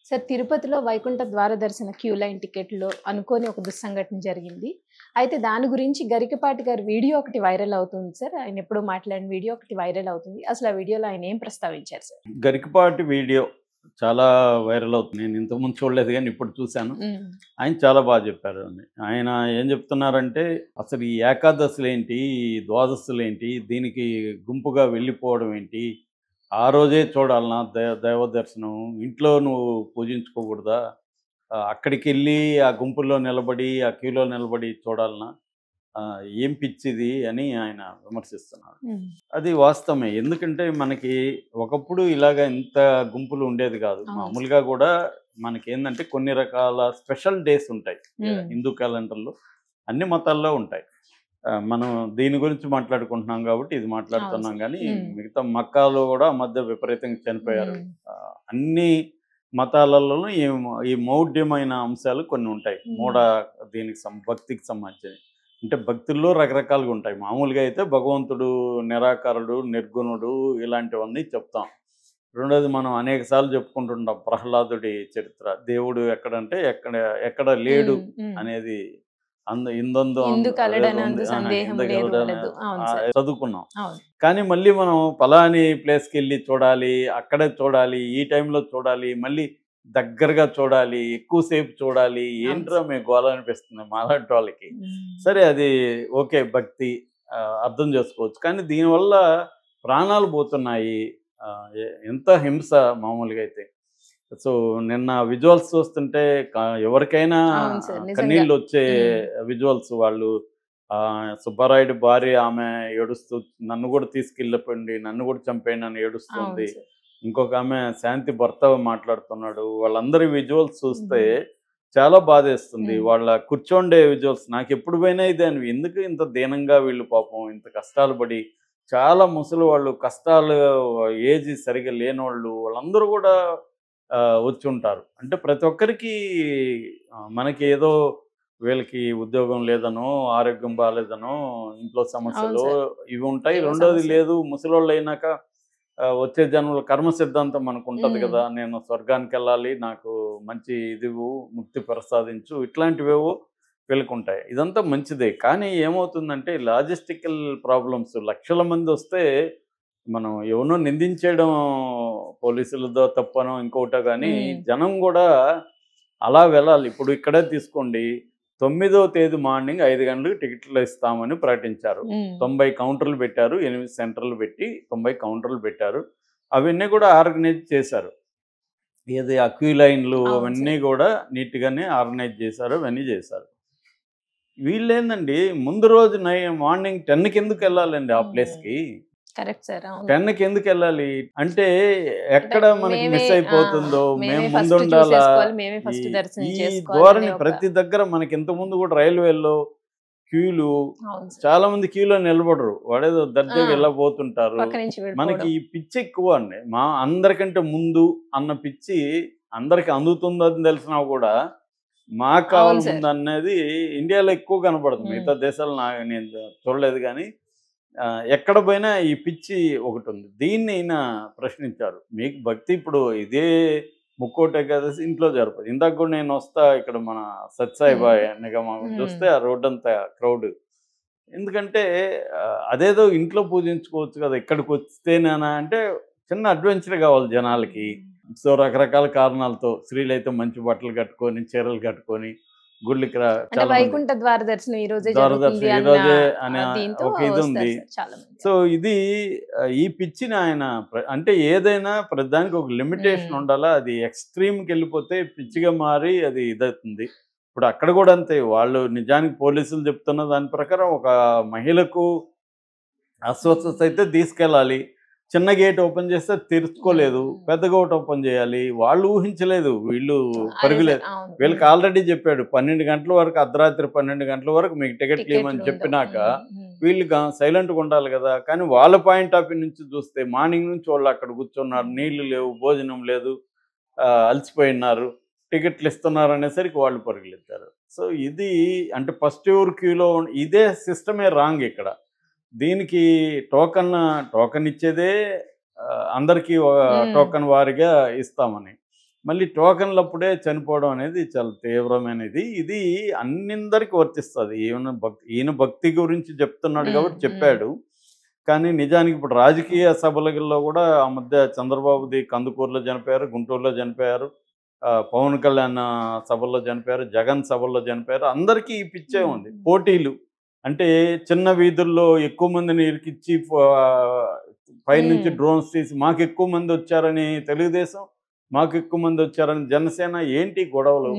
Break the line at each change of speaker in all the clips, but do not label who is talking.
Sir తిరుపతిలో వైకుంఠ ద్వార దర్శన క్యూ లైన్ టికెట్‌లో అనుకోని ఒక దుస్సంఘటన జరిగింది. అయితే దాని గురించి గరికపాటి గారి వీడియో ఒకటి వైరల్ అవుతుంది సార్. ఆయన ఎప్పుడో మాట్లాడిన వీడియో ఒకటి వైరల్ అవుతుంది. అసలు ఆ వీడియోలో ఆయన ఏం ప్రస్తావించారు సార్?
గరికపాటి వీడియో చాలా వైరల్ అవుతుంది. నేను ఇంతకుముందు చూడలేదు గానీ ఇప్పుడు చూశాను.
హ్మ్.
ఆయన చాలా బాగా చెప్పారండి. ఆయన ఏం చెప్తున్నారంటే, అసలు ఈ ఏకాదశులేంటి, ఈ ద్వాదశులేంటి, దీనికి గుంపుగా వెళ్ళిపోవడం ఏంటి, ఆ రోజే చూడాలనా దైవ దర్శనం, ఇంట్లో నువ్వు పూజించుకోకూడదా? అక్కడికెళ్ళి ఆ గుంపుల్లో నిలబడి, ఆ క్యూలో నిలబడి చూడాలనా? ఏం పిచ్చిది అని ఆయన విమర్శిస్తున్నారు.
హ్మ్.
అది వాస్తవమే. ఎందుకంటే మనకి ఒకప్పుడు ఇలాగ ఇంత గుంపులు ఉండేది కాదు.
అవును.
మామూలుగా గూడా మనకేందంటే కొన్ని రకాల స్పెషల్ డేస్ ఉంటాయి.
హ్మ్.
హిందూ క్యాలెండర్‌లో అన్ని మతాల్లో ఉంటాయి. మనం దీని గురించి మాట్లాడుకుంటున్నాం కాబట్టి ఇది
అవును
మాట్లాడుతున్నాం
సార్.
గానీ,
హ్మ్.
మిగతా మక్కాలో గూడా ఆ మధ్య విపరీతంగా చనిపోయారు.
హ్మ్.
అన్ని మతాలలోనూ ఈ మౌఢ్యమైన అంశాలు కొన్ని ఉంటాయి.
హ్మ్.
దీనికి భక్తికి సంబంధించినవి. అంటే భక్తుల్లో రకరకాలుగా ఉంటాయి. మామూలుగా అయితే భగవంతుడు నిరాకారుడు, నిర్గుణుడు ఇలాంటివన్నీ చెప్తాం. రెండోది మనం అనేక సార్లు చెప్పుకుంటుంటాం ప్రహ్లాదుడి చరిత్ర. దేవుడు ఎక్కడంటే ఎక్కడ లేడు
హ్మ్. హ్మ్.
అనేది ఇందొందు
ఎందు
అదేదో ఉంది.
కలడనందు
ఆహా!
సందేహము లేదు
ఎందుకలడని
వలదు. అవును సార్.
చదువుకున్నాం.
అవును.
కానీ మళ్ళీ మనం పలాని ప్లేస్‌కెళ్ళి చూడాలి, అక్కడే చూడాలి, ఈ టైంలో చూడాలి, మళ్ళీ దగ్గరగా చూడాలి, ఎక్కువ సేపు చూడాలి.
అవును
ఏంట్రా
సార్.
మీ గోల అనిపిస్తుంది మాలాంటోళ్ళకి.
హ్మ్.
సరే అది ఓకే. భక్తి అర్థం చేసుకోవచ్చు. కానీ దీనివల్ల ప్రాణాలు పోతున్నాయి. ఎంత హింస మామూలుగా అయితే. సో, నిన్న విజువల్స్ చూస్తుంటే క ఎవరికైనా
అవును సార్. నిజంగా.
కన్నీళ్ళొచ్చే
హ్మ్.
విజువల్స్ వాళ్ళు సుబ్బారాయుడు భార్య ఆమె ఏడుస్తూ నన్ను కూడా తీసుకెళ్ళిపోండి, నన్ను కూడా చంపేయండి అని
అవును
ఏడుస్తుంది.
సార్.
ఇంకొక ఆమె శాంతి భర్త మాట్లాడుతున్నాడు. వాళ్ళందరి విజువల్స్ చూస్తే
హుహు.
చాలా బాధేస్తుంది.
హ్మ్.
వాళ్ళ కూర్చోండే విజువల్స్ నాకెప్పుడు పోయినా ఇదే ఎందుకు ఇంత దీనంగా వీళ్ళు పాపం ఇంత కష్టాలు పడి చాలా ముసలి వాళ్ళు కష్టాలు ఏజ్ సరిగ్గా లేనోళ్ళు వాళ్ళందరూ కూడా వచ్చుంటారు. అంటే ప్రతి ఒక్కరికి మనకి ఏదో వీళ్ళకి ఉద్యోగం లేదనో, ఆరోగ్యం బాలేదనో, ఇంట్లో
అవును
సమస్యలో
సార్.
ఇవి ఉంటాయి.
ఏవో
రెండోది
సమస్యలు.
లేదు ముసలోళ్ళయినాక వచ్చే జన్మలో కర్మ సిద్ధాంతం మనకుంటది
హ్మ్.
గదా! నేను స్వర్గానికెళ్ళాలి, నాకు మంచి ఇదివ్వు, ముక్తి ప్రసాదించు ఇట్లాంటివేవో వీళ్ళకుంటాయి. ఇదంతా మంచిదే. కానీ ఏమవుతుందంటే లాజిస్టికల్ ప్రాబ్లమ్స్ లక్షల మందొస్తే మనం ఎవరినో నిందించేయడం పోలీసులదో తప్పనో ఇంకోటో గానీ
హ్మ్.
జనం గూడా అలా వెళ్ళాలి. ఇప్పుడు ఇక్కడే తీసుకోండి. 9వ తేదీ మార్నింగ్ 5 గంటలకు టికెట్లు ఇస్తామని ప్రకటించారు.
హ్మ్.
90 కౌంటర్‌లు పెట్టారు. 8 సెంటర్‌లు పెట్టి 90 కౌంటర్‌లు పెట్టారు. అవన్నీ కూడా ఆర్గనైజ్ చేశారు. ఏది ఆ క్యూ లైన్‌లు
అవును
అవన్నీ
సార్.
గూడా నీట్‌గానే ఆర్గనైజ్ చేశారు. అవన్నీ చేశారు. వీళ్ళేందండి ముందు రోజు మార్నింగ్ 10కి ఎందుకెళ్ళాలండి ఆ
హ్మ్.
ప్లేస్‌కి?
Correct sir. అవును.
10కి ఎందుకెళ్ళాలి? అంటే
అంటే
ఎక్కడ మనకి
మేమే
మిస్
ఆ!
అయిపోతుందో, మేము
మేమే ఫస్ట్
ముందుండాలా?
చూసేసుకోవాలి. మేమే
ఈ
ఫస్ట్ దర్శనం
ఈ
చేసుకోవాలనే
ధోరణి
ఒక
ప్రతి దగ్గర మనకి ఇంతకుముందు కూడా రైల్వేల్లో క్యూలు
అవును సార్.
చాలామంది క్యూలో నిలబడరు. వాడేదో
ఆ!
దర్జాగా వెళ్ళబోతుంటారు.
పక్క నుంచి
మనకి
వెళ్ళిపోవడం.
ఈ పిచ్చి ఎక్కువ అండి. అందరికంటే ముందు అన్న పిచ్చి అందరికి అందుతుందని తెలిసినా కూడా మాకు
అవును
కావాలి
సార్.
ముందనేది ఇండియాలో ఎక్కువ కనపడుతుంది.
హ్మ్.
మిగతా దేశాలు నేను చూడలేదు గానీ ఎక్కడ పోయినా ఈ పిచ్చి ఒకటుంది. దీన్ని ఈయన ప్రశ్నించారు. మీకు భక్తి ఇప్పుడు ఇదే ముక్కోటి ఏకాదశి ఇంట్లో జరపదు. ఇందాక కూడా నేనొస్తా ఇక్కడ మన సత్యసాయి
హ్మ్.
నిగమం
హ్మ్.
చూస్తే ఆ రోడ్డంతా క్రౌడ్. ఎందుకంటే అదేదో ఇంట్లో పూజించుకోవచ్చు కదా! ఇక్కడికొస్తేనేనా అంటే చిన్న అడ్వెంచర్ కావాలి జనాలకి.
హ్మ్.
సో, రకరకాల కారణాలతో స్త్రీలైతే మంచి బట్టలు కట్టుకొని, చీరలు కట్టుకొని గుళ్ళకి
అంటే
చాలామంది
వైకుంఠ ద్వార దర్శనం ఈ రోజే జరుగుతుంది
దూరదర్శన్
అన్న
ఈరోజే అనే
దీంతో
ఒక ఇది
వస్తారు
ఉంది.
సార్ చాలా మంది.
సో, ఇది ఈ పిచ్చిని ఆయన అంటే ఏదైనా ప్రతిదానికి ఒక లిమిటేషన్
హ్మ్.
ఉండాలా. అది ఎక్స్‌ట్రీమ్‌కెళ్ళిపోతే పిచ్చిగా మారి అది ఇదవుతుంది. ఇప్పుడు అక్కడ గూడా అంతే. వాళ్ళు నిజానికి పోలీసులు చెప్తున్న దాని ప్రకారం ఒక మహిళకు అస్వస్థత అయితే తీసుకెళ్ళాలి. చిన్న గేట్ ఓపెన్ చేస్తే తెరుచుకోలేదు.
హ్మ్.
పెద్ద గేట్ ఓపెన్ చేయాలి. వాళ్ళు ఊహించలేదు. వీళ్ళు
అదే సార్. అవును.
వీళ్ళకి
హ్మ్.
ఆల్రెడీ చెప్పాడు. 12 గంటల వరకు అర్ధరాత్రి 12 గంటల వరకు మీకు టికెట్లు
టికెట్లు
ఇవ్వమని
ఉండవు.
చెప్పినాక
హ్మ్. హ్మ్.
వీళ్ళు సైలెంట్‌గా ఉండాలి గదా! కానీ వాళ్ళ పాయింట్ ఆఫ్ వ్యూ నుంచి చూస్తే మార్నింగ్ నుంచి వాళ్ళు అక్కడ కూర్చున్నారు. నీళ్లు లేవు, భోజనం లేదు, అలసిపోయున్నారు. టికెట్లు ఇస్తున్నారు అనేసరికి వాళ్ళు పరుగులెత్తారు. సో, ఇది అంటే ఫస్ట్ ఎవర్ క్యూలో ఇదే సిస్టమే రాంగ్ ఇక్కడ. దీనికి టోకెన్ ఇచ్చేదే అందరికీ
హ్మ్.
టోకెన్ వారీగా ఇస్తామని. మళ్ళీ టోకన్లప్పుడే చనిపోవడం అనేది చాలా తీవ్రమైనది. ఇది అన్నిందరికి వర్తిస్తుంది. ఈయన భక్తి గురించి చెప్తున్నాడు కాబట్టి చెప్పాడు. కానీ నిజానికి ఇప్పుడు రాజకీయ సభలలో కూడా ఆ మధ్య చంద్రబాబుది కందుకూరులో చనిపోయారు, గుంటూరులో చనిపోయారు, పవన్ కళ్యాణ్ సభల్లో చనిపోయారు, జగన్ సభల్లో చనిపోయారు. అందరికీ ఈ పిచ్చే ఉంది. పోటీలు అంటే చిన్న వీధుల్లో ఎక్కువ మందిని ఇరికిచ్చి పైనుంచి డ్రోన్స్ తీసి మాకు ఎక్కువ మంది వచ్చారని తెలుగుదేశం, మాకు ఎక్కువ మంది వచ్చారని జనసేన. ఏంటి గొడవలు?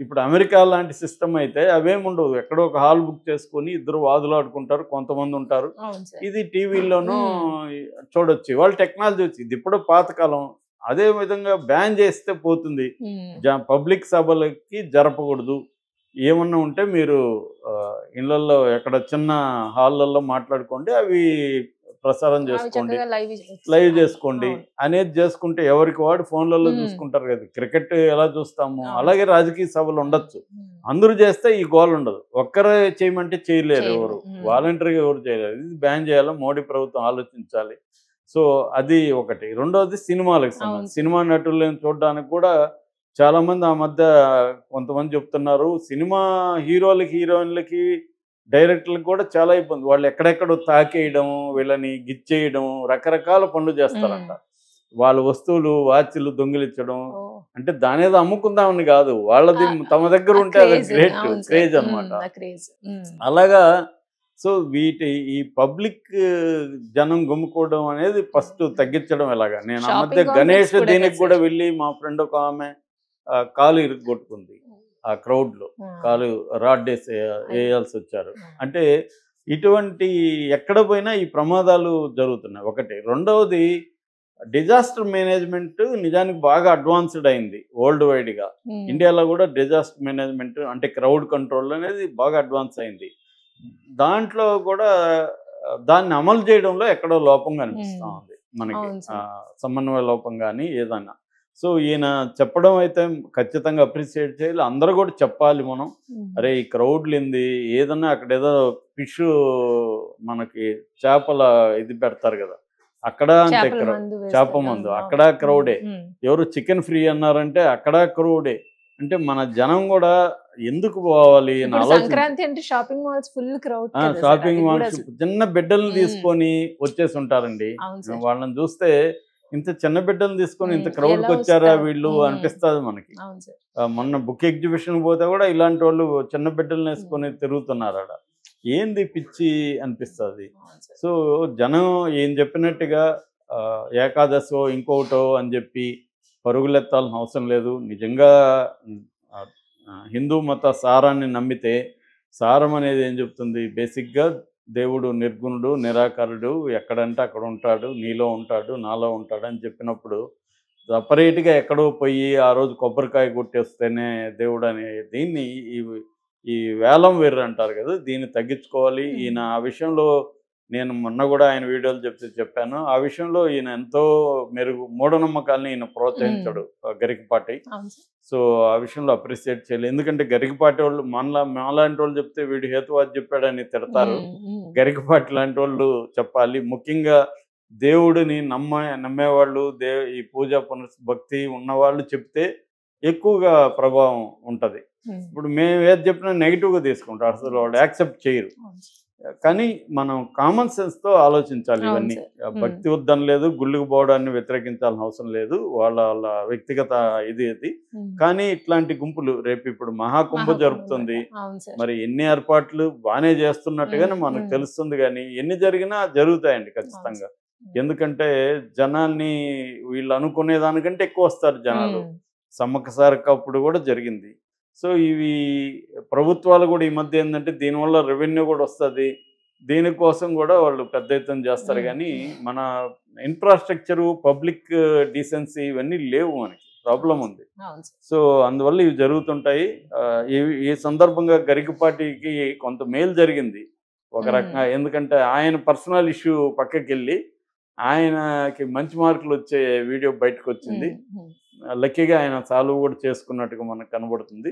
ఇప్పుడు అమెరికా లాంటి సిస్టమ్ అయితే అవేముండవు. ఎక్కడో ఒక హాల్ బుక్ చేసుకొని ఇద్దరు వాదులాడుకుంటారు, కొంతమంది ఉంటారు. ఇది టీవీలోనూ చూడొచ్చు. వాళ్ళ టెక్నాలజీ వచ్చింది. ఇప్పుడు పాతకాలం. అదే విధంగా బ్యాన్ చేస్తే పోతుంది. పబ్లిక్ సభలకి జరపకూడదు. ఏమన్నా ఉంటే మీరు ఇళ్లలో ఎక్కడ చిన్న హాళ్ళల్లో మాట్లాడుకోండి, అవి ప్రసారం చేసుకోండి, లైవ్ చేసుకోండి అనేది చేసుకుంటే ఎవరికి వాడు ఫోన్లలో చూసుకుంటారు కదా. క్రికెట్ ఎలా చూస్తాము అలాగే రాజకీయ సభలు ఉండొచ్చు. అందరూ చేస్తే ఈ గోల్ ఉండదు. ఒక్కరే చేయమంటే చేయలేరు, ఎవరు వాలంటరీగా ఎవరు చేయలేరు. ఇది బ్యాన్ చేయాలో మోడీ ప్రభుత్వం ఆలోచించాలి. సో అది ఒకటి. రెండవది సినిమాలకు సంబంధించి సినిమా నటులను చూడడానికి కూడా చాలా మంది ఆ మధ్య కొంతమంది చెప్తున్నారు, సినిమా హీరోలకి హీరోయిన్లకి డైరెక్టర్లకు కూడా చాలా ఇబ్బంది. వాళ్ళు ఎక్కడెక్కడో తాకేయడం, వీళ్ళని గిచ్చేయడం, రకరకాల పనులు చేస్తారంట. వాళ్ళ వస్తువులు వాచ్లు దొంగిలించడం. అంటే దాని ఏదో అమ్ముకుందామని కాదు, వాళ్ళది తమ దగ్గర ఉంటే అది గ్రేట్ క్రేజ్ అనమాట. అలాగా. సో ఈ పబ్లిక్ జనం గుమ్ముకోవడం అనేది ఫస్ట్ తగ్గించడం ఎలాగా. నేను ఆ మధ్య గణేష్ దీనికి కూడా వెళ్ళి మా ఫ్రెండ్ ఒక ఆమె కాలు ఇరుగొట్టుకుంది. ఆ క్రౌడ్లో కాలు రాడ్ వేయాల్సి వచ్చారు. అంటే ఇటువంటి ఎక్కడ పోయినా ఈ ప్రమాదాలు జరుగుతున్నాయి ఒకటి. రెండవది డిజాస్టర్ మేనేజ్మెంట్ నిజానికి బాగా అడ్వాన్స్డ్ అయింది వరల్డ్ వైడ్గా. ఇండియాలో కూడా డిజాస్టర్ మేనేజ్మెంట్ అంటే క్రౌడ్ కంట్రోల్ అనేది బాగా అడ్వాన్స్ అయింది. దాంట్లో కూడా దాన్ని అమలు చేయడంలో ఎక్కడో లోపం కనిపిస్తూ ఉంది మనకి, సమన్వయ లోపం కానీ ఏదన్నా. సో ఈయన చెప్పడం అయితే ఖచ్చితంగా అప్రిషియేట్ చేయాలి. అందరూ కూడా చెప్పాలి మనం, అరే ఈ క్రౌడ్లు ఏంది, ఏదన్నా అక్కడ ఏదో ఫిష్ మనకి చేపల ఇది పెడతారు కదా, అక్కడ అంతే చేప మందు, అక్కడ క్రౌడే. ఎవరు చికెన్ ఫ్రీ అన్నారంటే అక్కడ క్రౌడే. అంటే మన జనం కూడా ఎందుకు పోవాలి
shopping malls full crowd,
shopping malls చిన్న బిడ్డలను తీసుకొని వచ్చేసి ఉంటారండి. వాళ్ళని చూస్తే ఇంత చిన్న బిడ్డలు తీసుకొని ఇంత క్రౌడ్కి వచ్చారా వీళ్ళు అనిపిస్తుంది మనకి. మొన్న బుక్ ఎగ్జిబిషన్ పోతే కూడా ఇలాంటి వాళ్ళు చిన్న బిడ్డలను వేసుకొని తిరుగుతున్నారు ఆడ. ఏంది పిచ్చి అనిపిస్తుంది. సో జనం ఏం చెప్పినట్టుగా ఏకాదశో ఇంకోటో అని చెప్పి పరుగులెత్తాల్సిన అవసరం లేదు. నిజంగా హిందూ మత సారాన్ని నమ్మితే, సారం అనేది ఏం చెప్తుంది, బేసిక్గా దేవుడు నిర్గుణుడు, నిరాకారుడు, ఎక్కడంటే అక్కడ ఉంటాడు, నీలో ఉంటాడు, నాలో ఉంటాడు అని చెప్పినప్పుడు సపరేట్గా ఎక్కడో పోయి ఆ రోజు కొబ్బరికాయ కొట్టేస్తేనే దేవుడు అనే దీన్ని ఈ వేలం వేర్రు అంటారు కదా, దీన్ని తగ్గించుకోవాలి. ఈయన ఆ విషయంలో నేను మొన్న కూడా ఆయన వీడియోలు చెప్పాను. ఆ విషయంలో ఈయన ఎంతో మెరుగు మూఢనమ్మకాలని ఈయన ప్రోత్సహించాడు గరికపాటి. సో ఆ విషయంలో అప్రిషియేట్ చేయాలి. ఎందుకంటే గరికపాటి వాళ్ళు మాలాంటి వాళ్ళు చెప్తే వీడు హేతువాది చెప్పాడని తిడతారు. గరికపాటి లాంటి వాళ్ళు చెప్పాలి. ముఖ్యంగా దేవుడిని నమ్మేవాళ్ళు, ఈ పూజా భక్తి ఉన్నవాళ్ళు చెప్తే ఎక్కువగా ప్రభావం ఉంటుంది. ఇప్పుడు మేము ఏది చెప్పినా నెగిటివ్గా తీసుకుంటారు, అసలు వాళ్ళు యాక్సెప్ట్ చేయరు. కానీ మనం కామన్ సెన్స్తో ఆలోచించాలి. ఇవన్నీ భక్తి వద్దని లేదు, గుళ్ళకు పోవడాన్ని వ్యతిరేకించాల్సిన అవసరం లేదు, వాళ్ళ వ్యక్తిగత ఇది. కానీ ఇట్లాంటి గుంపులు రేపు ఇప్పుడు మహాకుంభ జరుపుతుంది, మరి ఎన్ని ఏర్పాట్లు బాగానే చేస్తున్నట్టుగానే మనకు తెలుస్తుంది. కానీ ఎన్ని జరిగినా జరుగుతాయండి ఖచ్చితంగా. ఎందుకంటే జనాన్ని వీళ్ళు అనుకునే దానికంటే ఎక్కువ వస్తారు జనాలు. సమ్మక్క సారక్క అప్పుడు కూడా జరిగింది. సో ఇవి ప్రభుత్వాలు కూడా ఈ మధ్య ఏంటంటే దీనివల్ల రెవెన్యూ కూడా వస్తుంది, దీనికోసం కూడా వాళ్ళు పెద్ద ఎత్తున చేస్తారు. కానీ మన ఇన్ఫ్రాస్ట్రక్చరు, పబ్లిక్ డీసెన్సీ ఇవన్నీ లేవు, మనకి ప్రాబ్లం ఉంది. సో అందువల్ల ఇవి జరుగుతుంటాయి. ఈ సందర్భంగా గరికపాటికి కొంత మేలు జరిగింది ఒక రకంగా. ఎందుకంటే ఆయన పర్సనల్ ఇష్యూ పక్కకి వెళ్ళి ఆయనకి మంచి మార్కులు వచ్చే వీడియో బయటకు వచ్చింది. లక్కీగా ఆయన సాల్వ్ కూడా చేసుకున్నట్టుగా మనకు కనబడుతుంది.